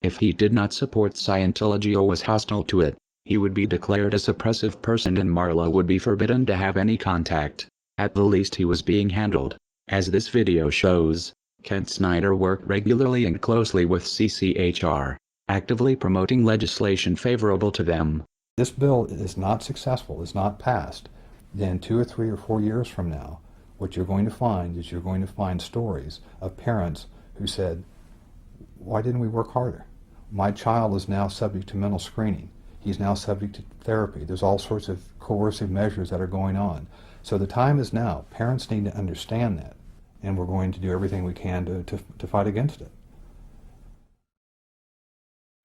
If he did not support Scientology or was hostile to it, he would be declared a suppressive person and Marla would be forbidden to have any contact. At the least he was being handled. As this video shows, Kent Snyder worked regularly and closely with CCHR, actively promoting legislation favorable to them. This bill is not successful, is not passed, then 2 or 3 or 4 years from now, what you're going to find is you're going to find stories of parents who said, why didn't we work harder? My child is now subject to mental screening. He's now subject to therapy. There's all sorts of coercive measures that are going on. So the time is now. Parents need to understand that, and we're going to do everything we can to fight against it.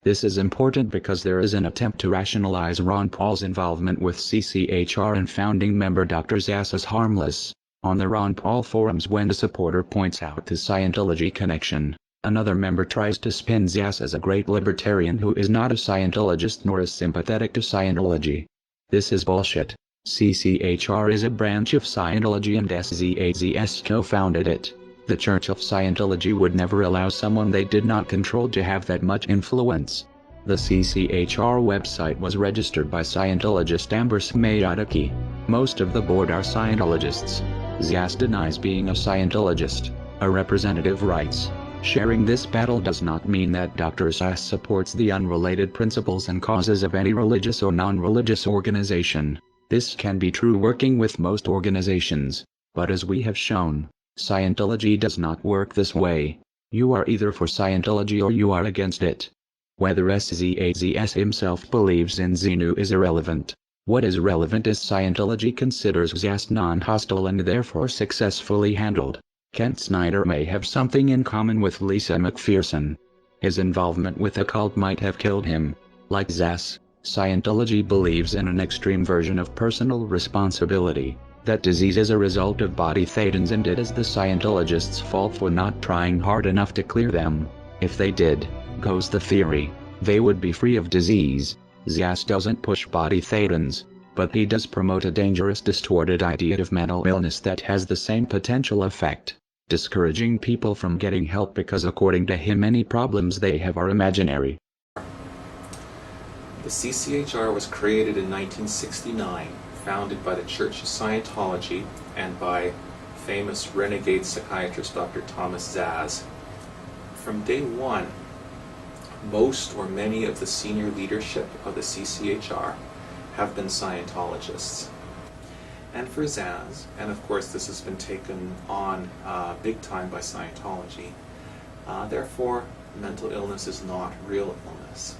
This is important because there is an attempt to rationalize Ron Paul's involvement with CCHR and founding member Dr. Zass as harmless. On the Ron Paul forums, when a supporter points out the Scientology connection, another member tries to spin Zass as a great libertarian who is not a Scientologist nor is sympathetic to Scientology. This is bullshit. CCHR is a branch of Scientology and SZAZS co-founded it. The Church of Scientology would never allow someone they did not control to have that much influence. The CCHR website was registered by Scientologist Amber Smayataki. Most of the board are Scientologists. Zass denies being a Scientologist. A representative writes, sharing this battle does not mean that Dr. Zass supports the unrelated principles and causes of any religious or non-religious organization. This can be true working with most organizations, but as we have shown, Scientology does not work this way. You are either for Scientology or you are against it. Whether SZAZS himself believes in Xenu is irrelevant. What is relevant is Scientology considers Zass non-hostile and therefore successfully handled. Kent Snyder may have something in common with Lisa McPherson. His involvement with the cult might have killed him. Like Zass, Scientology believes in an extreme version of personal responsibility. That disease is a result of body thetans and it is the Scientologists' fault for not trying hard enough to clear them. If they did, goes the theory, they would be free of disease. Zass doesn't push body thetans, but he does promote a dangerous distorted idea of mental illness that has the same potential effect, discouraging people from getting help because according to him any problems they have are imaginary. The CCHR was created in 1969. Founded by the Church of Scientology and by famous renegade psychiatrist Dr. Thomas Zass. From day one, most or many of the senior leadership of the CCHR have been Scientologists. And for Zass, and of course this has been taken on big time by Scientology, therefore mental illness is not real illness.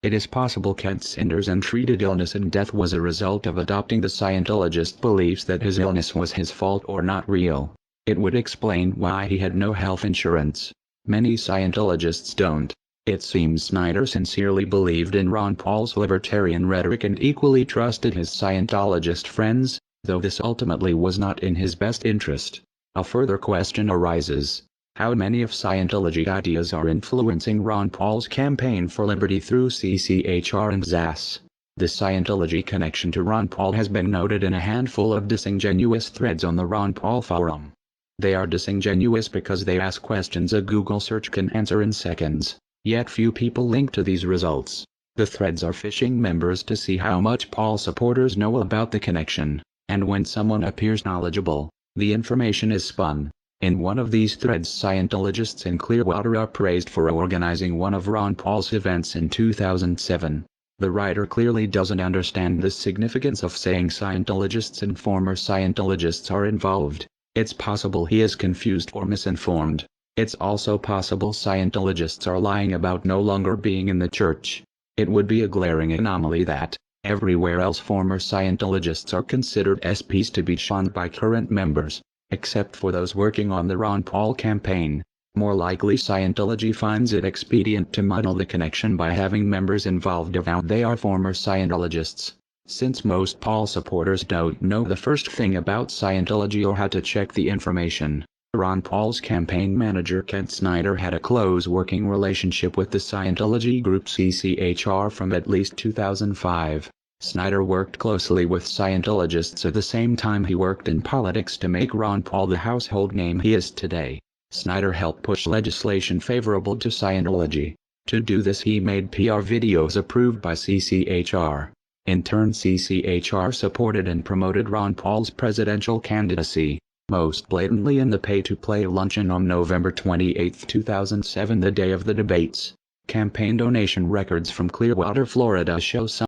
It is possible Kent Snyder's untreated illness and death was a result of adopting the Scientologist beliefs that his illness was his fault or not real. It would explain why he had no health insurance. Many Scientologists don't. It seems Snyder sincerely believed in Ron Paul's libertarian rhetoric and equally trusted his Scientologist friends, though this ultimately was not in his best interest. A further question arises. How many of Scientology ideas are influencing Ron Paul's campaign for liberty through CCHR and Zass? The Scientology connection to Ron Paul has been noted in a handful of disingenuous threads on the Ron Paul forum. They are disingenuous because they ask questions a Google search can answer in seconds, yet few people link to these results. The threads are phishing members to see how much Paul supporters know about the connection, and when someone appears knowledgeable, the information is spun. In one of these threads, Scientologists in Clearwater are praised for organizing one of Ron Paul's events in 2007. The writer clearly doesn't understand the significance of saying Scientologists and former Scientologists are involved. It's possible he is confused or misinformed. It's also possible Scientologists are lying about no longer being in the church. It would be a glaring anomaly that, everywhere else former Scientologists are considered SPs to be shunned by current members, except for those working on the Ron Paul campaign. More likely Scientology finds it expedient to muddle the connection by having members involved avowed they are former Scientologists. Since most Paul supporters don't know the first thing about Scientology or how to check the information, Ron Paul's campaign manager Kent Snyder had a close working relationship with the Scientology group CCHR from at least 2005. Snyder worked closely with Scientologists at the same time he worked in politics to make Ron Paul the household name he is today. Snyder helped push legislation favorable to Scientology. To do this, he made PR videos approved by CCHR. In turn, CCHR supported and promoted Ron Paul's presidential candidacy, most blatantly in the pay-to-play luncheon on November 28, 2007, the day of the debates. Campaign donation records from Clearwater, Florida show some